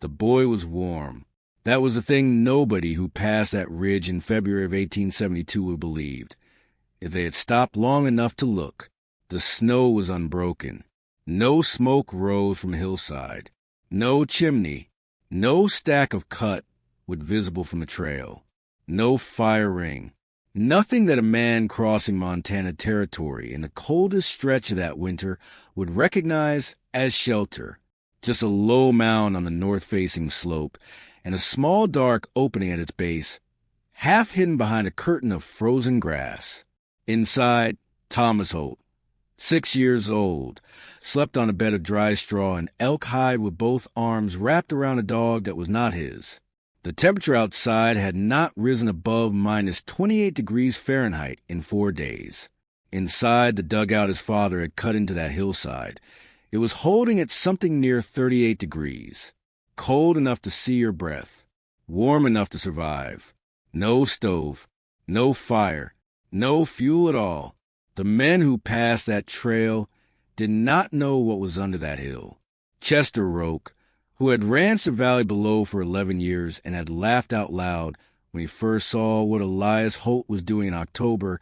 The boy was warm. That was a thing nobody who passed that ridge in February of 1872 would have believed. If they had stopped long enough to look, the snow was unbroken. No smoke rose from the hillside. No chimney. No stack of cut wood visible from the trail. No fire ring. Nothing that a man crossing Montana territory in the coldest stretch of that winter would recognize as shelter. Just a low mound on the north-facing slope, and a small dark opening at its base, half hidden behind a curtain of frozen grass. Inside, Thomas Holt, 6 years old, slept on a bed of dry straw and elk hide with both arms wrapped around a dog that was not his. The temperature outside had not risen above minus 28 degrees Fahrenheit in 4 days. Inside the dugout his father had cut into that hillside, it was holding at something near 38 degrees. Cold enough to see your breath. Warm enough to survive. No stove. No fire. No fuel at all. The men who passed that trail did not know what was under that hill. Chester Roke, who had ranched the valley below for 11 years and had laughed out loud when he first saw what Elias Holt was doing in October,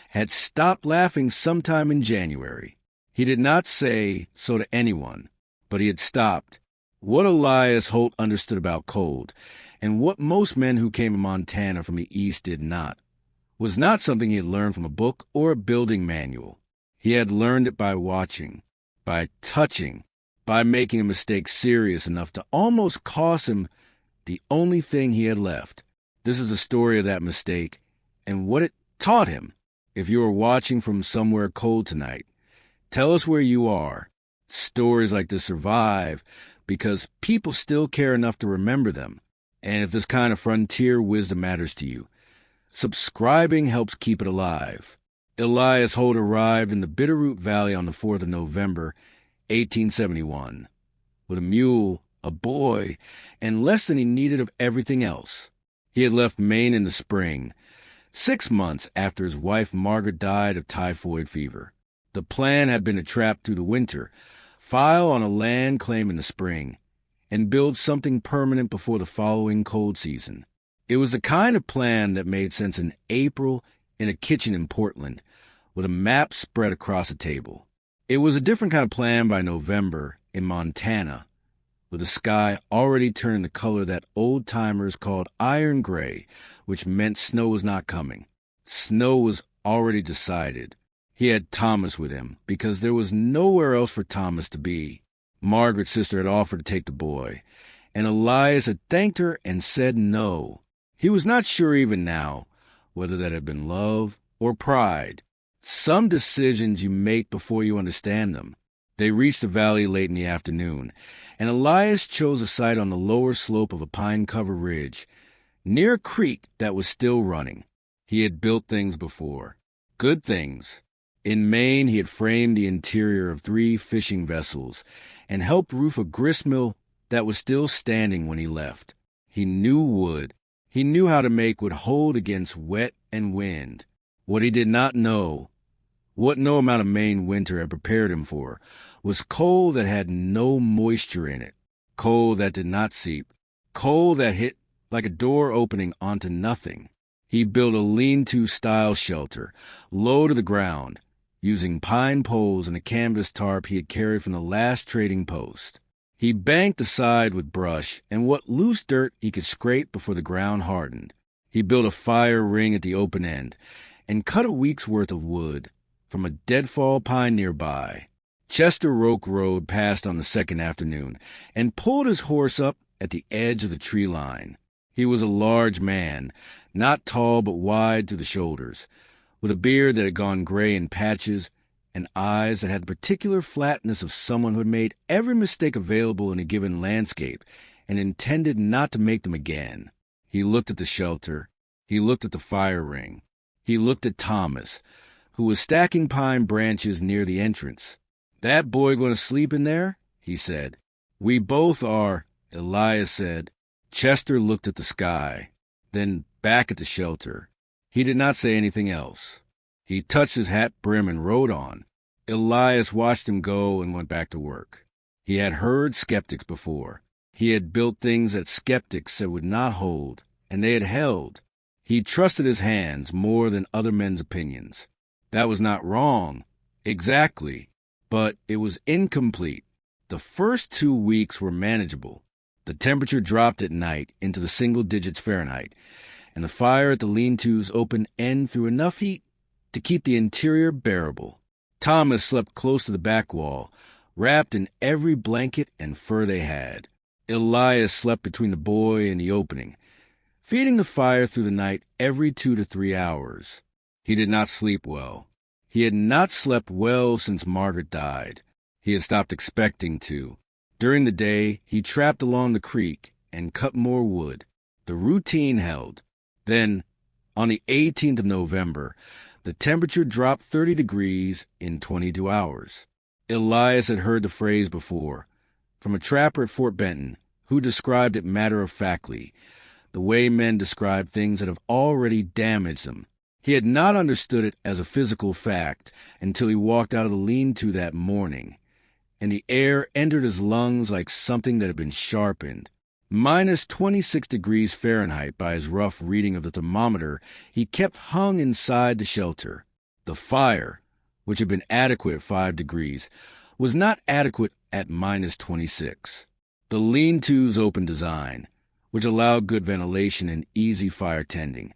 had stopped laughing sometime in January. He did not say so to anyone, but he had stopped. What Elias Holt understood about cold, and what most men who came to Montana from the East did not, was not something he had learned from a book or a building manual. He had learned it by watching, by touching, by making a mistake serious enough to almost cost him the only thing he had left. This is the story of that mistake and what it taught him. If you are watching from somewhere cold tonight, tell us where you are. Stories like this survive because people still care enough to remember them. And if this kind of frontier wisdom matters to you, subscribing helps keep it alive. Elias Holt arrived in the Bitterroot Valley on the 4th of November, 1871, with a mule, a boy, and less than he needed of everything else. He had left Maine in the spring, 6 months after his wife Margaret died of typhoid fever. The plan had been to trap through the winter, file on a land claim in the spring, and build something permanent before the following cold season. It was the kind of plan that made sense in April in a kitchen in Portland, with a map spread across a table. It was a different kind of plan by November in Montana, with the sky already turning the color that old-timers called iron gray, which meant snow was not coming. Snow was already decided. He had Thomas with him, because there was nowhere else for Thomas to be. Margaret's sister had offered to take the boy, and Elias had thanked her and said no. He was not sure even now whether that had been love or pride. Some decisions you make before you understand them. They reached the valley late in the afternoon, and Elias chose a site on the lower slope of a pine-covered ridge, near a creek that was still running. He had built things before. Good things. In Maine, he had framed the interior of 3 fishing vessels and helped roof a gristmill that was still standing when he left. He knew wood. He knew how to make wood hold against wet and wind. What he did not know, what no amount of Maine winter had prepared him for, was coal that had no moisture in it, coal that did not seep, coal that hit like a door opening onto nothing. He built a lean-to style shelter, low to the ground, using pine poles and a canvas tarp he had carried from the last trading post. He banked the side with brush and what loose dirt he could scrape before the ground hardened. He built a fire ring at the open end and cut a week's worth of wood from a deadfall pine nearby. Chester Roke rode past on the second afternoon and pulled his horse up at the edge of the tree line. He was a large man, not tall but wide to the shoulders, with a beard that had gone gray in patches and eyes that had the particular flatness of someone who had made every mistake available in a given landscape and intended not to make them again. He looked at the shelter. He looked at the fire ring. He looked at Thomas, who was stacking pine branches near the entrance. "That boy going to sleep in there?" he said. "We both are," Elias said. Chester looked at the sky, then back at the shelter. He did not say anything else. He touched his hat brim and rode on. Elias watched him go and went back to work. He had heard skeptics before. He had built things that skeptics said would not hold, and they had held. He trusted his hands more than other men's opinions. That was not wrong, exactly, but it was incomplete. The first 2 weeks were manageable. The temperature dropped at night into the single digits Fahrenheit, and the fire at the lean-to's open end threw enough heat to keep the interior bearable. Thomas slept close to the back wall, wrapped in every blanket and fur they had. Elias slept between the boy and the opening, feeding the fire through the night every 2 to 3 hours. He did not sleep well. He had not slept well since Margaret died. He had stopped expecting to. During the day, he trapped along the creek and cut more wood. The routine held. Then, on the 18th of November, the temperature dropped 30 degrees in 22 hours. Elias had heard the phrase before, from a trapper at Fort Benton, who described it matter-of-factly, the way men describe things that have already damaged them. He had not understood it as a physical fact until he walked out of the lean-to that morning, and the air entered his lungs like something that had been sharpened. Minus 26 degrees Fahrenheit by his rough reading of the thermometer, he kept hung inside the shelter. The fire, which had been adequate at 5 degrees, was not adequate at minus 26. The lean-to's open design, which allowed good ventilation and easy fire tending,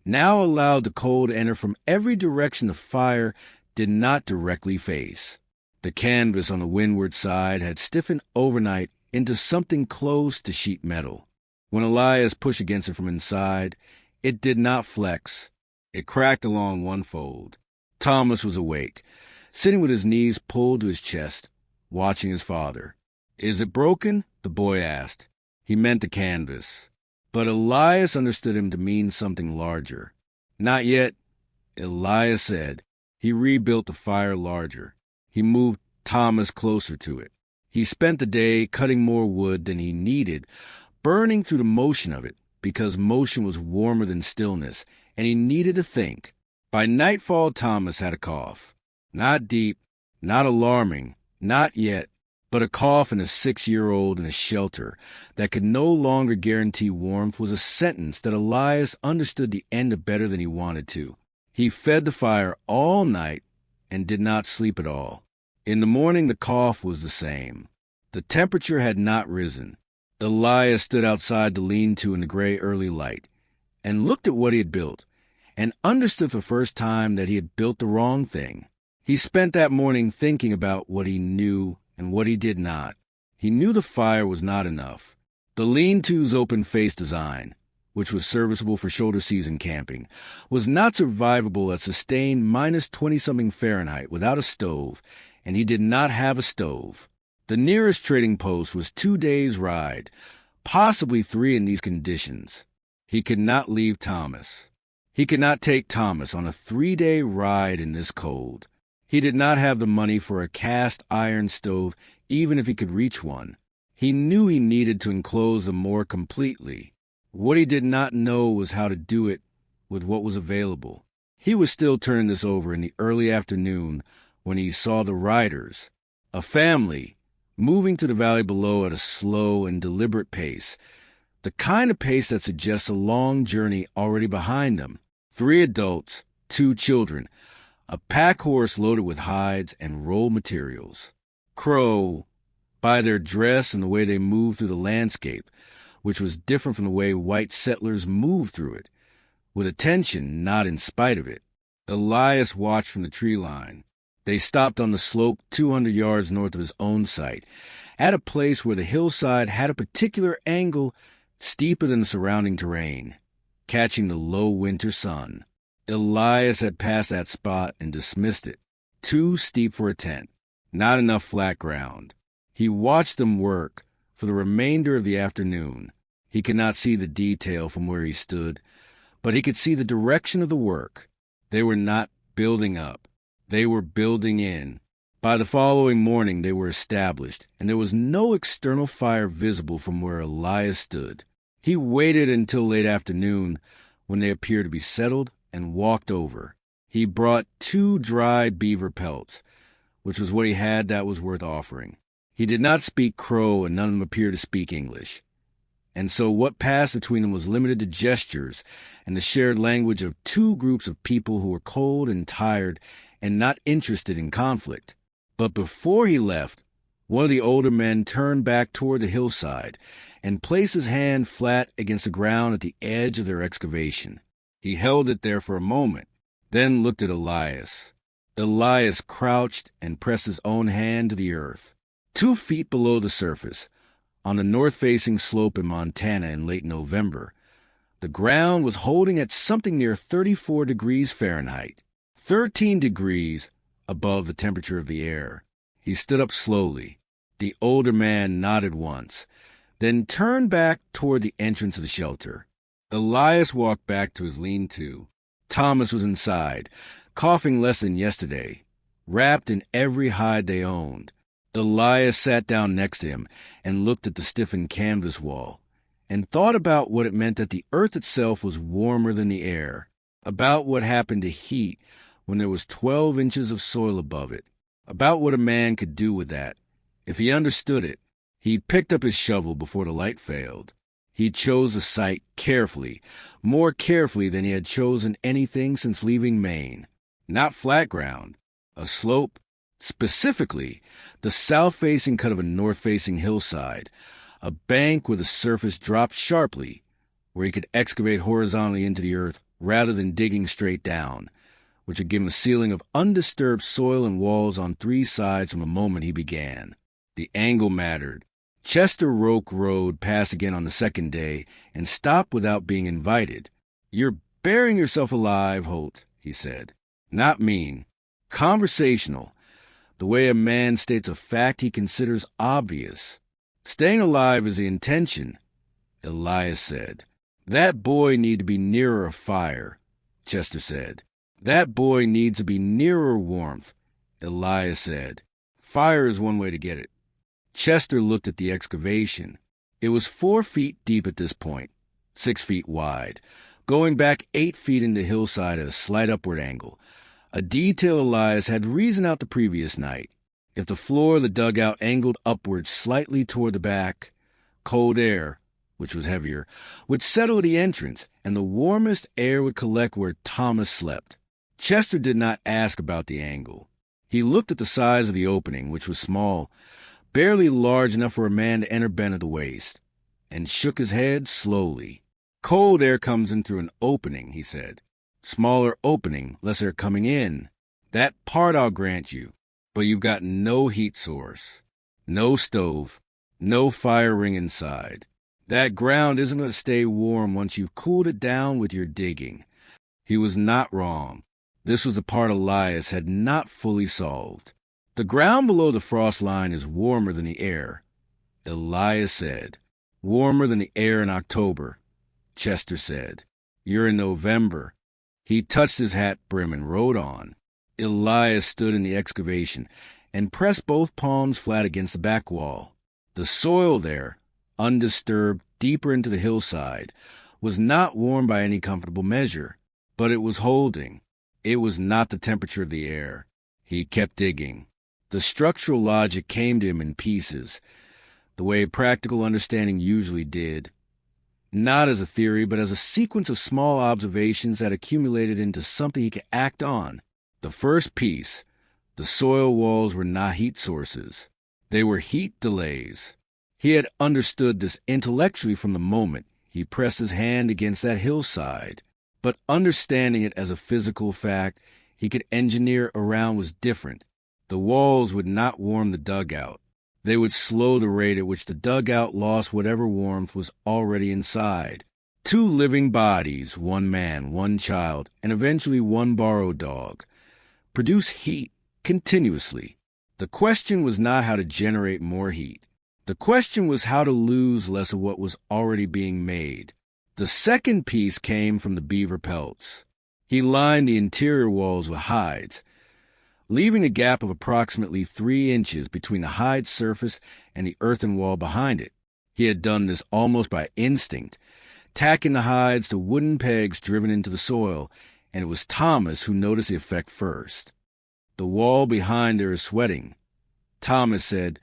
now allowed the cold to enter from every direction the fire did not directly face. The canvas on the windward side had stiffened overnight into something close to sheet metal. When Elias pushed against it from inside, it did not flex. It cracked along one fold. Thomas was awake, sitting with his knees pulled to his chest, watching his father. "Is it broken?" the boy asked. He meant the canvas. But Elias understood him to mean something larger. "Not yet," Elias said. He rebuilt the fire larger. He moved Thomas closer to it. He spent the day cutting more wood than he needed, burning through the motion of it, because motion was warmer than stillness, and he needed to think. By nightfall, Thomas had a cough. Not deep, not alarming, not yet, but a cough in a 6-year-old in a shelter that could no longer guarantee warmth was a sentence that Elias understood the end of better than he wanted to. He fed the fire all night and did not sleep at all. In the morning, the cough was the same. The temperature had not risen. Elias stood outside the lean-to in the gray early light and looked at what he had built and understood for the first time that he had built the wrong thing. He spent that morning thinking about what he knew and what he did not. He knew the fire was not enough. The lean-to's open-face design, which was serviceable for shoulder season camping, was not survivable at sustained minus 20-something Fahrenheit without a stove, and he did not have a stove. The nearest trading post was 2 days' ride, possibly 3 in these conditions. He could not leave Thomas. He could not take Thomas on a 3-day ride in this cold. He did not have the money for a cast iron stove, even if he could reach one. He knew he needed to enclose them more completely. What he did not know was how to do it with what was available. He was still turning this over in the early afternoon when he saw the riders, a family, moving to the valley below at a slow and deliberate pace, the kind of pace that suggests a long journey already behind them. 3 adults, 2 children, a pack horse loaded with hides and roll materials. Crow, by their dress and the way they moved through the landscape, which was different from the way white settlers moved through it, with attention, not in spite of it. Elias watched from the tree line. They stopped on the slope 200 yards north of his own site, at a place where the hillside had a particular angle steeper than the surrounding terrain, catching the low winter sun. Elias had passed that spot and dismissed it. Too steep for a tent, not enough flat ground. He watched them work for the remainder of the afternoon. He could not see the detail from where he stood, but he could see the direction of the work. They were not building up. They were building in. By the following morning they were established, and there was no external fire visible from where Elias stood. He waited until late afternoon, when they appeared to be settled, and walked over. He brought 2 dry beaver pelts, which was what he had that was worth offering. He did not speak Crow, and none of them appeared to speak English. And so what passed between them was limited to gestures and the shared language of two groups of people who were cold and tired and not interested in conflict. But before he left, one of the older men turned back toward the hillside and placed his hand flat against the ground at the edge of their excavation. He held it there for a moment, then looked at Elias. Elias crouched and pressed his own hand to the earth. 2 feet below the surface, on the north-facing slope in Montana in late November, the ground was holding at something near 34 degrees Fahrenheit, 13 degrees above the temperature of the air. He stood up slowly. The older man nodded once, then turned back toward the entrance of the shelter. Elias walked back to his lean-to. Thomas was inside, coughing less than yesterday, wrapped in every hide they owned. Elias sat down next to him and looked at the stiffened canvas wall, and thought about what it meant that the earth itself was warmer than the air, about what happened to heat when there was 12 inches of soil above it, about what a man could do with that, if he understood it. He picked up his shovel before the light failed. He chose the site carefully, more carefully than he had chosen anything since leaving Maine. Not flat ground, a slope, specifically the south-facing cut of a north-facing hillside, a bank where the surface dropped sharply, where he could excavate horizontally into the earth rather than digging straight down, which would give him a ceiling of undisturbed soil and walls on 3 sides from the moment he began. The angle mattered. Chester Roke Road passed again on the second day and stopped without being invited. "You're burying yourself alive, Holt," he said. Not mean. Conversational. The way a man states a fact he considers obvious. "Staying alive is the intention," Elias said. "That boy need to be nearer a fire," Chester said. "That boy needs to be nearer warmth," Elias said. "Fire is one way to get it." Chester looked at the excavation. It was 4 feet deep at this point, 6 feet wide, going back 8 feet into the hillside at a slight upward angle, a detail Elias had reasoned out the previous night. If the floor of the dugout angled upward slightly toward the back, cold air, which was heavier, would settle at the entrance, and the warmest air would collect where Thomas slept. Chester did not ask about the angle. He looked at the size of the opening, which was small, barely large enough for a man to enter bent at the waist, and shook his head slowly. "Cold air comes in through an opening," he said. "Smaller opening, less air coming in. That part I'll grant you. But you've got no heat source, no stove, no fire ring inside. That ground isn't going to stay warm once you've cooled it down with your digging." He was not wrong. This was the part Elias had not fully solved. "The ground below the frost line is warmer than the air," Elias said. "Warmer than the air in October," Chester said. "You're in November." He touched his hat brim and rode on. Elias stood in the excavation and pressed both palms flat against the back wall. The soil there, undisturbed deeper into the hillside, was not warm by any comfortable measure, but it was holding. It was not the temperature of the air. He kept digging. The structural logic came to him in pieces, the way practical understanding usually did. Not as a theory, but as a sequence of small observations that accumulated into something he could act on. The first piece, the soil walls were not heat sources. They were heat delays. He had understood this intellectually from the moment he pressed his hand against that hillside. But understanding it as a physical fact he could engineer around was different. The walls would not warm the dugout. They would slow the rate at which the dugout lost whatever warmth was already inside. 2 living bodies, 1 man, 1 child, and eventually 1 borrowed dog, produce heat continuously. The question was not how to generate more heat. The question was how to lose less of what was already being made. The second piece came from the beaver pelts. He lined the interior walls with hides, leaving a gap of approximately 3 inches between the hide surface and the earthen wall behind it. He had done this almost by instinct, tacking the hides to wooden pegs driven into the soil, and it was Thomas who noticed the effect first. "The wall behind there is sweating," Thomas said,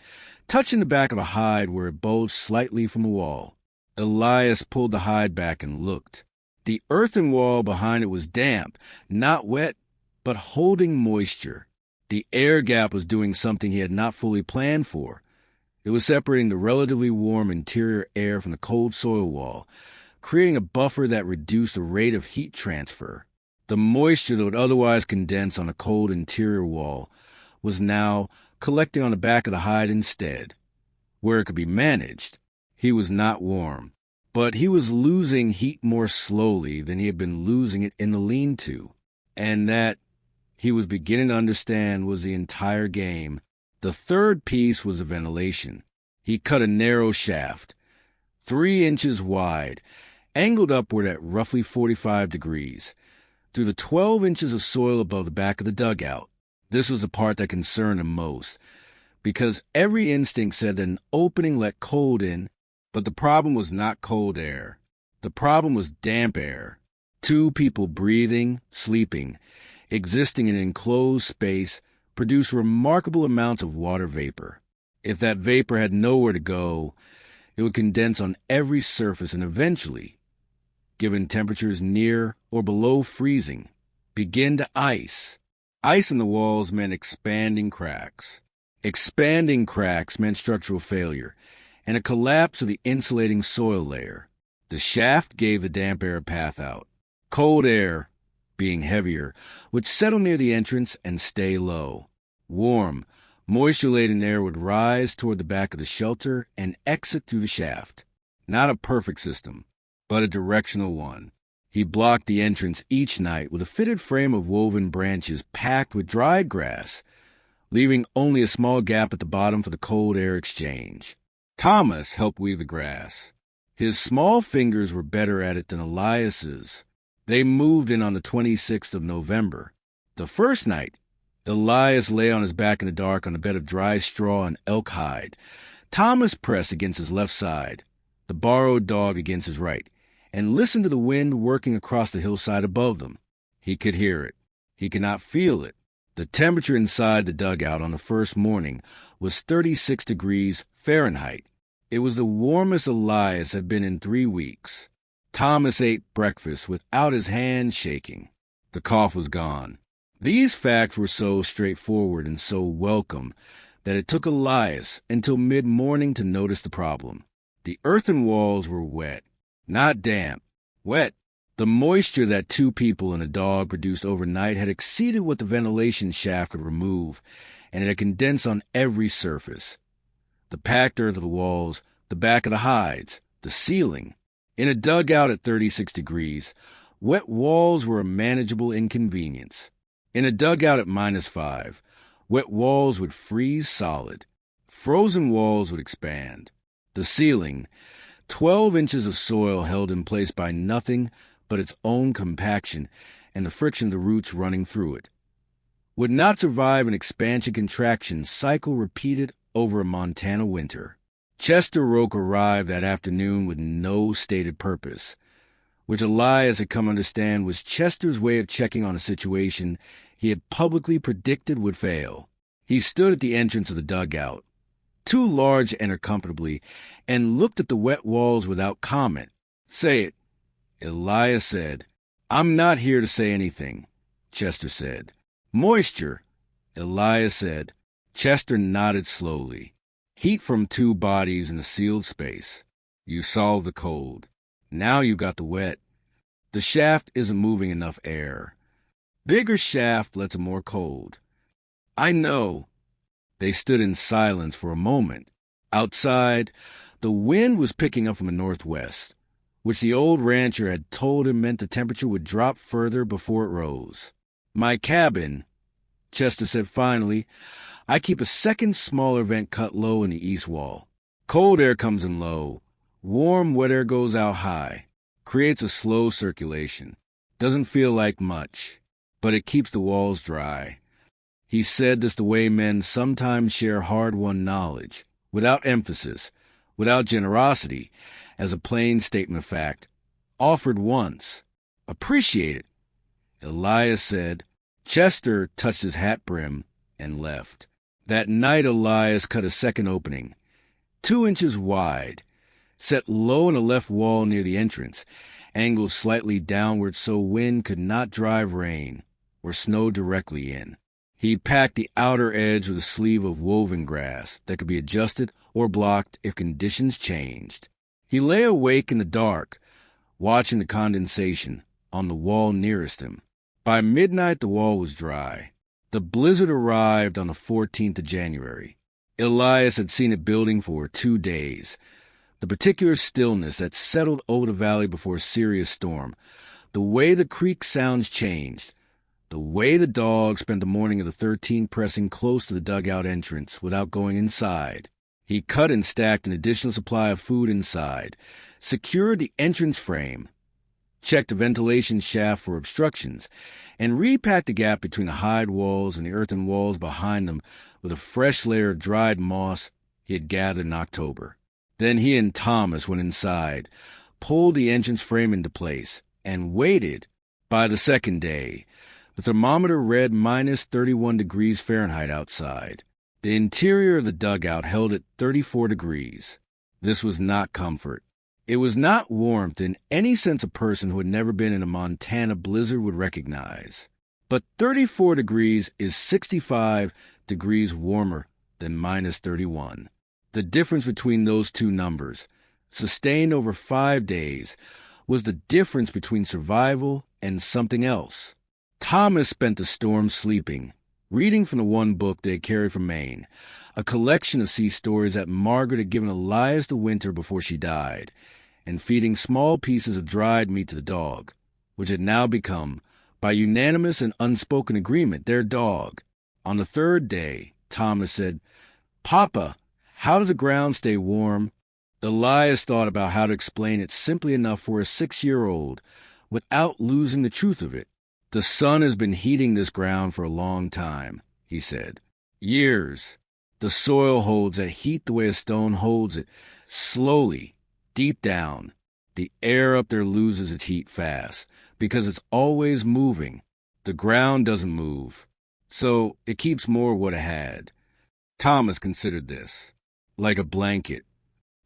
touching the back of a hide where it bulged slightly from the wall. Elias pulled the hide back and looked. The earthen wall behind it was damp, not wet, but holding moisture. The air gap was doing something he had not fully planned for. It was separating the relatively warm interior air from the cold soil wall, creating a buffer that reduced the rate of heat transfer. The moisture that would otherwise condense on a cold interior wall was now collecting on the back of the hide instead. Where it could be managed, he was not warm, but he was losing heat more slowly than he had been losing it in the lean-to, and that, he was beginning to understand, was the entire game. The third piece was the ventilation. He cut a narrow shaft, 3 inches wide, angled upward at roughly 45 degrees, through the 12 inches of soil above the back of the dugout. This was the part that concerned him most, because every instinct said that an opening let cold in, but the problem was not cold air. The problem was damp air. 2 people breathing, sleeping, existing in an enclosed space, produce remarkable amounts of water vapor. If that vapor had nowhere to go, it would condense on every surface and eventually, given temperatures near or below freezing, begin to ice. Ice in the walls meant expanding cracks. Expanding cracks meant structural failure and a collapse of the insulating soil layer. The shaft gave the damp air a path out. Cold air, being heavier, would settle near the entrance and stay low. Warm, moisture-laden air would rise toward the back of the shelter and exit through the shaft. Not a perfect system, but a directional one. He blocked the entrance each night with a fitted frame of woven branches packed with dried grass, leaving only a small gap at the bottom for the cold air exchange. Thomas helped weave the grass. His small fingers were better at it than Elias's. They moved in on the 26th of November. The first night, Elias lay on his back in the dark on a bed of dry straw and elk hide. Thomas pressed against his left side, the borrowed dog against his right, and listened to the wind working across the hillside above them. He could hear it. He could not feel it. The temperature inside the dugout on the first morning was 36 degrees Fahrenheit. It was the warmest Elias had been in 3 weeks. Thomas ate breakfast without his hands shaking. The cough was gone. These facts were so straightforward and so welcome that it took Elias until mid-morning to notice the problem. The earthen walls were wet, not damp, wet. The moisture that 2 people and a dog produced overnight had exceeded what the ventilation shaft could remove, and it had condensed on every surface. The packed earth of the walls, the back of the hides, the ceiling. In a dugout at 36 degrees, wet walls were a manageable inconvenience. In a dugout at -5, wet walls would freeze solid. Frozen walls would expand. The ceiling, 12 inches of soil held in place by nothing but its own compaction and the friction of the roots running through it, would not survive an expansion-contraction cycle repeated over a Montana winter. Chester Roke arrived that afternoon with no stated purpose, which Elias had come to understand was Chester's way of checking on a situation he had publicly predicted would fail. He stood at the entrance of the dugout, too large to enter comfortably, and looked at the wet walls without comment. "Say it," Elias said. "I'm not here to say anything," Chester said. "Moisture," Elias said. Chester nodded slowly. "Heat from 2 bodies in a sealed space. You solved the cold. Now you got the wet. The shaft isn't moving enough air. Bigger shaft lets more cold." "I know." They stood in silence for a moment. Outside, the wind was picking up from the northwest, which the old rancher had told him meant the temperature would drop further before it rose. "My cabin," Chester said finally, "I keep a second smaller vent cut low in the east wall. Cold air comes in low. Warm, wet air goes out high. Creates a slow circulation. Doesn't feel like much, but it keeps the walls dry." He said this the way men sometimes share hard-won knowledge, without emphasis, without generosity, as a plain statement of fact. Offered once. "Appreciate it," Elias said. Chester touched his hat brim and left. That night, Elias cut a second opening, 2 inches wide, set low on the left wall near the entrance, angled slightly downward so wind could not drive rain or snow directly in. He packed the outer edge with a sleeve of woven grass that could be adjusted or blocked if conditions changed. He lay awake in the dark, watching the condensation on the wall nearest him. By midnight, the wall was dry. The blizzard arrived on the 14th of January. Elias had seen it building for 2 days. The particular stillness that settled over the valley before a serious storm, the way the creek sounds changed, the way the dog spent the morning of the 13th pressing close to the dugout entrance without going inside. He cut and stacked an additional supply of food inside, secured the entrance frame, checked the ventilation shaft for obstructions, and repacked the gap between the hide walls and the earthen walls behind them with a fresh layer of dried moss he had gathered in October. Then he and Thomas went inside, pulled the entrance frame into place, and waited. By the second day, the thermometer read minus 31 degrees Fahrenheit outside. The interior of the dugout held at 34 degrees. This was not comfort. It was not warmth in any sense a person who had never been in a Montana blizzard would recognize. But 34 degrees is 65 degrees warmer than minus 31. The difference between those two numbers, sustained over 5 days, was the difference between survival and something else. Thomas spent the storm sleeping, reading from the one book they had carried from Maine, a collection of sea stories that Margaret had given Elias the winter before she died, and feeding small pieces of dried meat to the dog, which had now become, by unanimous and unspoken agreement, their dog. On the 3rd day, Thomas said, "Papa, how does the ground stay warm?" Elias thought about how to explain it simply enough for a 6-year-old without losing the truth of it. "The sun has been heating this ground for a long time," he said. "Years. The soil holds that heat the way a stone holds it, slowly, deep down. The air up there loses its heat fast, because it's always moving. The ground doesn't move, so it keeps more of what it had." Thomas considered this. Like a blanket.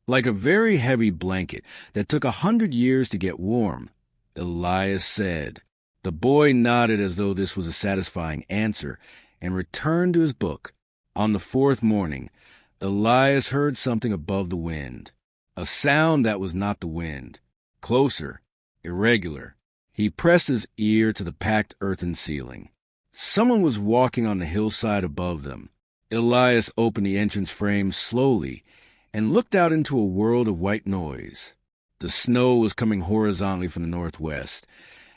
Like a very heavy blanket that took 100 years to get warm, Elias said. The boy nodded as though this was a satisfying answer and returned to his book. On the 4th morning, Elias heard something above the wind. A sound that was not the wind. Closer, irregular. He pressed his ear to the packed earthen ceiling. Someone was walking on the hillside above them. Elias opened the entrance frame slowly and looked out into a world of white noise. The snow was coming horizontally from the northwest,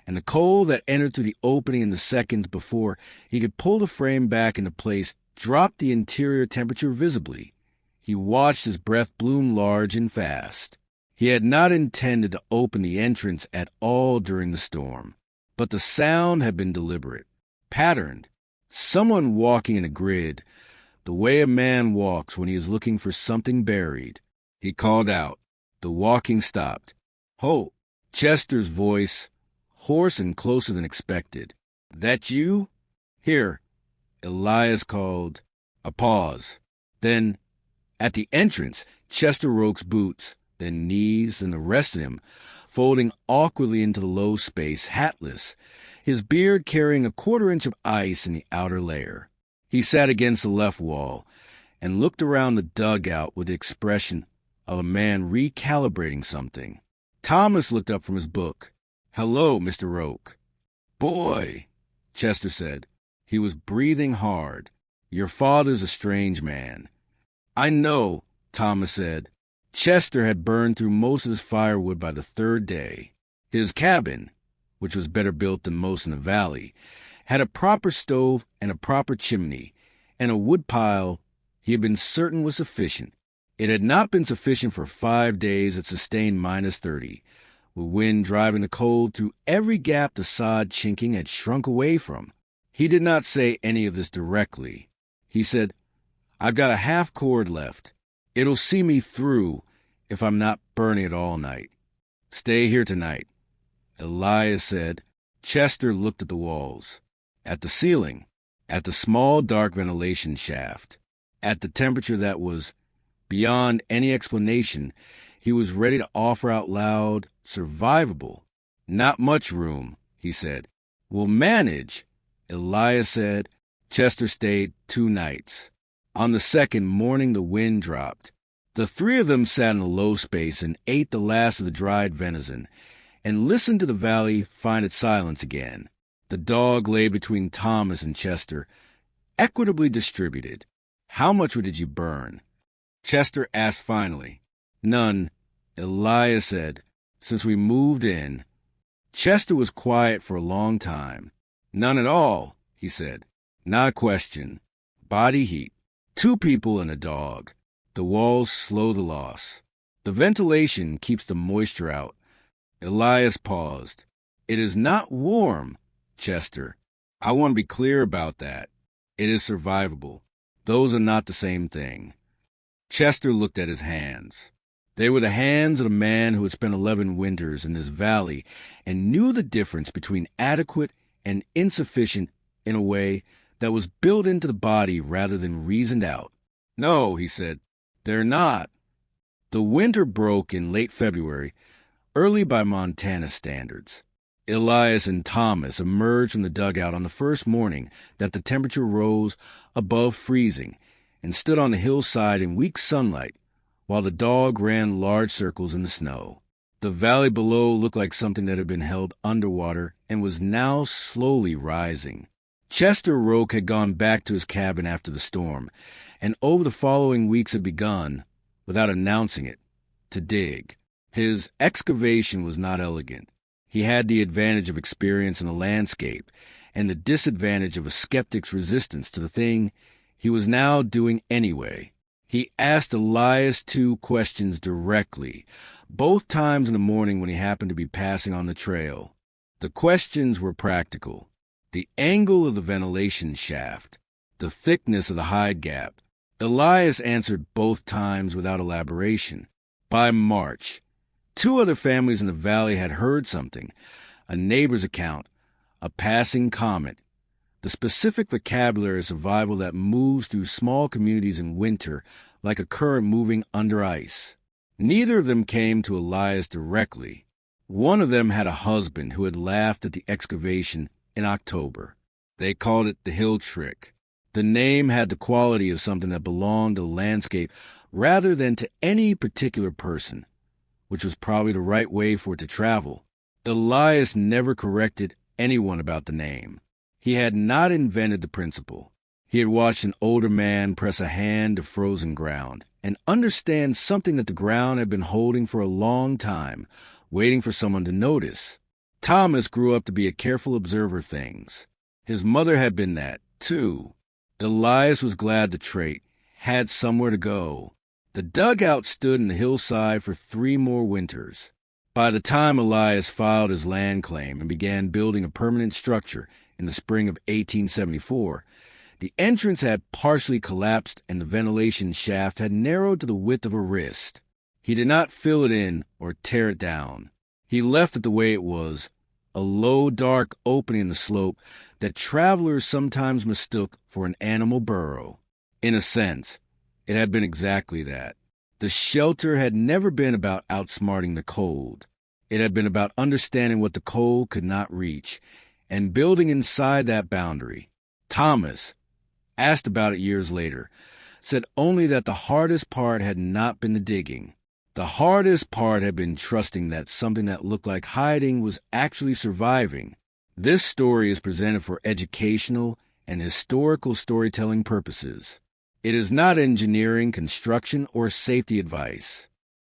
and the cold that entered through the opening in the seconds before he could pull the frame back into place dropped the interior temperature visibly. He watched his breath bloom large and fast. He had not intended to open the entrance at all during the storm, but the sound had been deliberate, patterned. Someone walking in a grid, the way a man walks when he is looking for something buried. He called out. The walking stopped. "Ho!" Chester's voice, hoarse and closer than expected. "That you?" "Here." Elias called. A pause. Then, at the entrance, Chester Roke's boots, then knees, then the rest of him, folding awkwardly into the low space, hatless, his beard carrying a 1/4 inch of ice in the outer layer. He sat against the left wall and looked around the dugout with the expression of a man recalibrating something. Thomas looked up from his book. "Hello, Mr. Roke." "Boy," Chester said. He was breathing hard. "Your father's a strange man." "I know," Thomas said. Chester had burned through most of his firewood by the 3rd day. His cabin, which was better built than most in the valley, had a proper stove and a proper chimney, and a woodpile he had been certain was sufficient. It had not been sufficient for 5 days that sustained minus 30, with wind driving the cold through every gap the sod chinking had shrunk away from. He did not say any of this directly. He said, "I've got a half cord left. It'll see me through if I'm not burning it all night. Stay here tonight." Elias said. Chester looked at the walls, at the ceiling, at the small dark ventilation shaft. At the temperature that was beyond any explanation, he was ready to offer out loud, survivable. "Not much room," he said. "We'll manage," Elias said. Chester stayed 2 nights. On the second morning, the wind dropped. The 3 of them sat in a low space and ate the last of the dried venison, and listened to the valley find its silence again. The dog lay between Thomas and Chester, equitably distributed. "How much did you burn?" Chester asked finally. "None," Elias said, "since we moved in." Chester was quiet for a long time. "None at all," he said. "Not a question. Body heat. 2 people and a dog. The walls slow the loss. The ventilation keeps the moisture out." Elias paused. "It is not warm, Chester. I want to be clear about that. It is survivable. Those are not the same thing." Chester looked at his hands. They were the hands of a man who had spent 11 winters in this valley and knew the difference between adequate and insufficient in a way that was built into the body rather than reasoned out. "No," he said, "they're not." The winter broke in late February, early by Montana standards. Elias and Thomas emerged from the dugout on the first morning that the temperature rose above freezing and stood on the hillside in weak sunlight while the dog ran large circles in the snow. The valley below looked like something that had been held underwater and was now slowly rising. Chester Roke had gone back to his cabin after the storm, and over the following weeks had begun, without announcing it, to dig. His excavation was not elegant. He had the advantage of experience in the landscape and the disadvantage of a skeptic's resistance to the thing he was now doing anyway. He asked Elias 2 questions directly, both times in the morning when he happened to be passing on the trail. The questions were practical. The angle of the ventilation shaft, the thickness of the hide gap. Elias answered both times without elaboration. By March, 2 other families in the valley had heard something, a neighbor's account, a passing comment, the specific vocabulary of survival that moves through small communities in winter like a current moving under ice. Neither of them came to Elias directly. One of them had a husband who had laughed at the excavation in October. They called it the hill trick. The name had the quality of something that belonged to the landscape rather than to any particular person, which was probably the right way for it to travel. Elias never corrected anyone about the name. He had not invented the principle. He had watched an older man press a hand to frozen ground and understand something that the ground had been holding for a long time, waiting for someone to notice. Thomas grew up to be a careful observer of things. His mother had been that, too. Elias was glad the trait had somewhere to go. The dugout stood in the hillside for 3 more winters. By the time Elias filed his land claim and began building a permanent structure in the spring of 1874, the entrance had partially collapsed and the ventilation shaft had narrowed to the width of a wrist. He did not fill it in or tear it down. He left it the way it was, a low, dark opening in the slope that travelers sometimes mistook for an animal burrow. In a sense, it had been exactly that. The shelter had never been about outsmarting the cold. It had been about understanding what the cold could not reach and building inside that boundary. Thomas, asked about it years later, said only that the hardest part had not been the digging. The hardest part had been trusting that something that looked like hiding was actually surviving. This story is presented for educational and historical storytelling purposes. It is not engineering, construction, or safety advice.